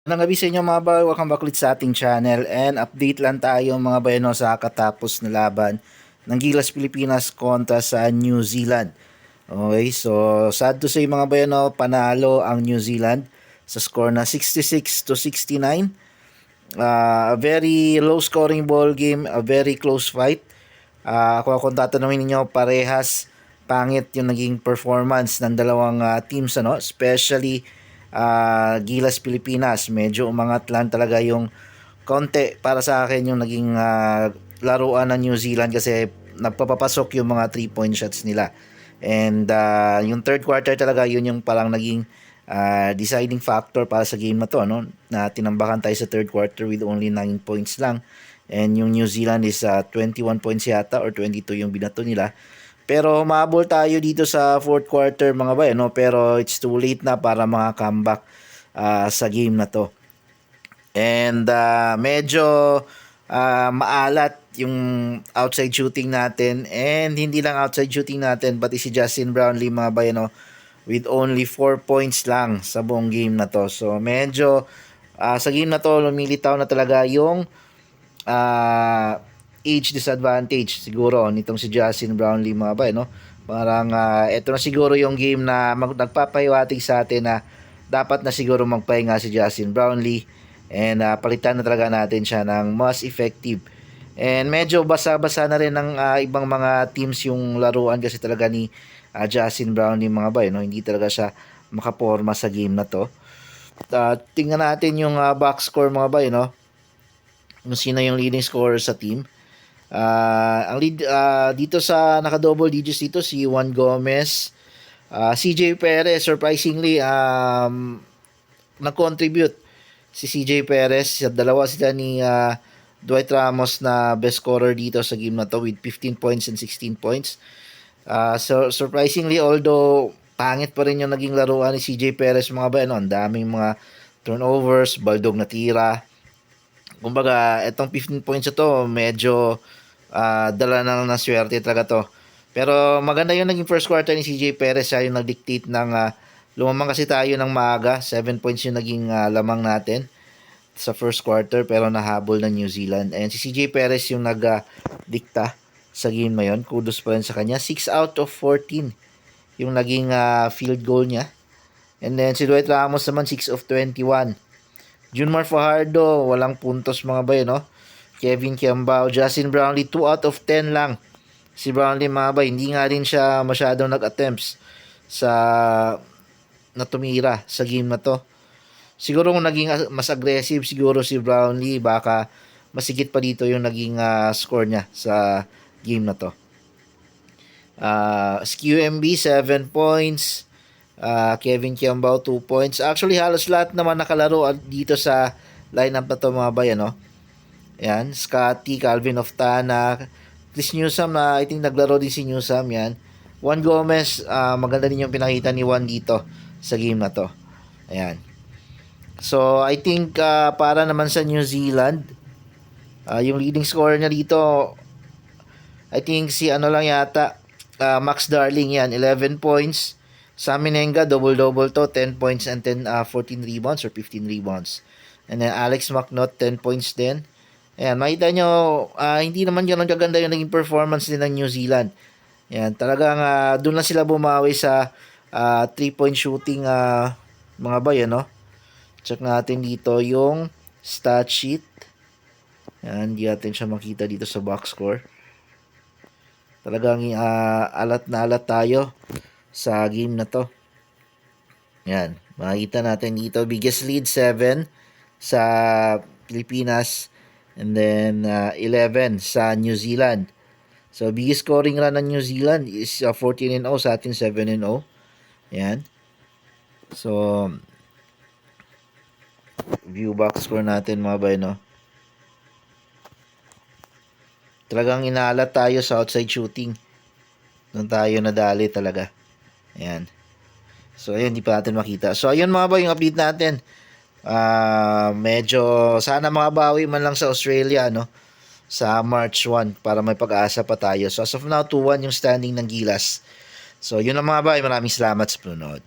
Magandang gabi sa inyo mga boy, welcome back ulit sa ating channel and update lang tayo mga bayano sa katapos na laban ng Gilas Pilipinas kontra sa New Zealand. Okay, so sad to say mga bayano, panalo ang New Zealand sa score na 66-69. A very low scoring ball game, a very close fight. Kung tatanungin niyo, parehas pangit yung naging performance ng dalawang teams, ano, especially Gilas Pilipinas. Medyo umangat lang talaga yung konti para sa akin yung naging laruan ng New Zealand kasi nagpapapasok yung mga 3-point shots nila. And yung third quarter talaga yun yung parang naging deciding factor para sa game na to, no? Na tinambakan tayo sa third quarter with only 9 points lang. And yung New Zealand is 21 points yata or 22 yung binato nila. Pero maabol tayo dito sa fourth quarter mga bay, no? Pero it's too late na para mga comeback sa game na to. And medyo maalat yung outside shooting natin, and hindi lang outside shooting natin pati si Justin Brownlee mga bay, no? With only 4 points lang sa buong game na to. So medyo sa game na to lumilitaw na talaga yung age disadvantage siguro nitong si Justin Brownlee mga bay, no? Parang ito na siguro yung game na nagpapahiwatig sa atin na dapat na siguro magpahinga si Justin Brownlee and palitan na talaga natin siya ng mas effective. And medyo basa-basa na rin ng ibang mga teams yung laruan kasi talaga ni Justin Brownlee mga bay, no? Hindi talaga siya makaporma sa game na to. Tingnan natin yung box score mga bay, no? Kung sino yung leading scorer sa team. Ang lead dito sa naka-double digits dito si Juan Gomez, CJ Perez surprisingly nag-contribute si CJ Perez. Sa dalawa sila ni Dwight Ramos na best scorer dito sa game na to with 15 points and 16 points. So surprisingly, although pangit pa rin yung naging laruan ni CJ Perez mga ba, ano, ang daming mga turnovers, baldog na tira. Kumbaga, itong 15 points ito, medyo dala na ng swerte talaga to. Pero maganda yung naging first quarter ni CJ Perez. Siya yung nag-dictate ng lumamang kasi tayo ng maaga. 7 points yung naging lamang natin sa first quarter pero nahabol ng New Zealand. And si CJ Perez yung nag-dikta sa game na yun. Kudos pa rin sa kanya. 6 out of 14 yung naging field goal niya. And then si Dwight Ramos naman 6 of 21. Junmar Fajardo, walang puntos mga bay, no? Kevin Kiambao, Justin Brownlee, 2 out of 10 lang. Si Brownlee mga bay, hindi nga rin siya masyadong nag-attempts sa na tumira sa game na to. Siguro kung naging mas aggressive siguro si Brownlee, baka masigit pa dito yung naging score niya sa game na to. SQMB 7 points. Kevin Kiambao 2 points. Actually halos lahat naman nakalaro dito sa lineup na to mga bay, no? Yan, Scotty, Calvin Oftana, Chris Newsome na I think naglaro din si Newsome, yan. Juan Gomez, maganda din yung pinakita ni Juan dito sa game na to. Ayan. So, I think para naman sa New Zealand, yung leading scorer niya dito, I think si ano lang yata, Max Darling yan, 11 points. Sam Menenga, double-double to, 10 points and 14 rebounds or 15 rebounds. And then Alex McNaught, 10 points din. Ayan, makita nyo, hindi naman ganun kaganda yung naging performance din ng New Zealand. Ayan, talagang doon lang sila bumawi sa 3-point shooting mga bay, no? Check natin dito yung stat sheet. Ayan, hindi natin siya makita dito sa box score. Talagang alat na alat tayo sa game na to. Ayan, makikita natin dito, biggest lead 7 sa Pilipinas. And then 11 sa New Zealand. So biggest scoring run ng New Zealand is 14-0 sa atin 7-0. Yan. So view box score natin mga bay, no? Talagang inaalat tayo sa outside shooting. Doon tayo nadali talaga. Ayan. So ayun, hindi pa natin makita. So ayun mga bay, yung update natin. Medyo sana makabawi man lang sa Australia, no, sa March 1 para may pag-asa pa tayo. So as of now 2-1 yung standing ng Gilas. So yun ang mga bay, maraming salamat sa panonood.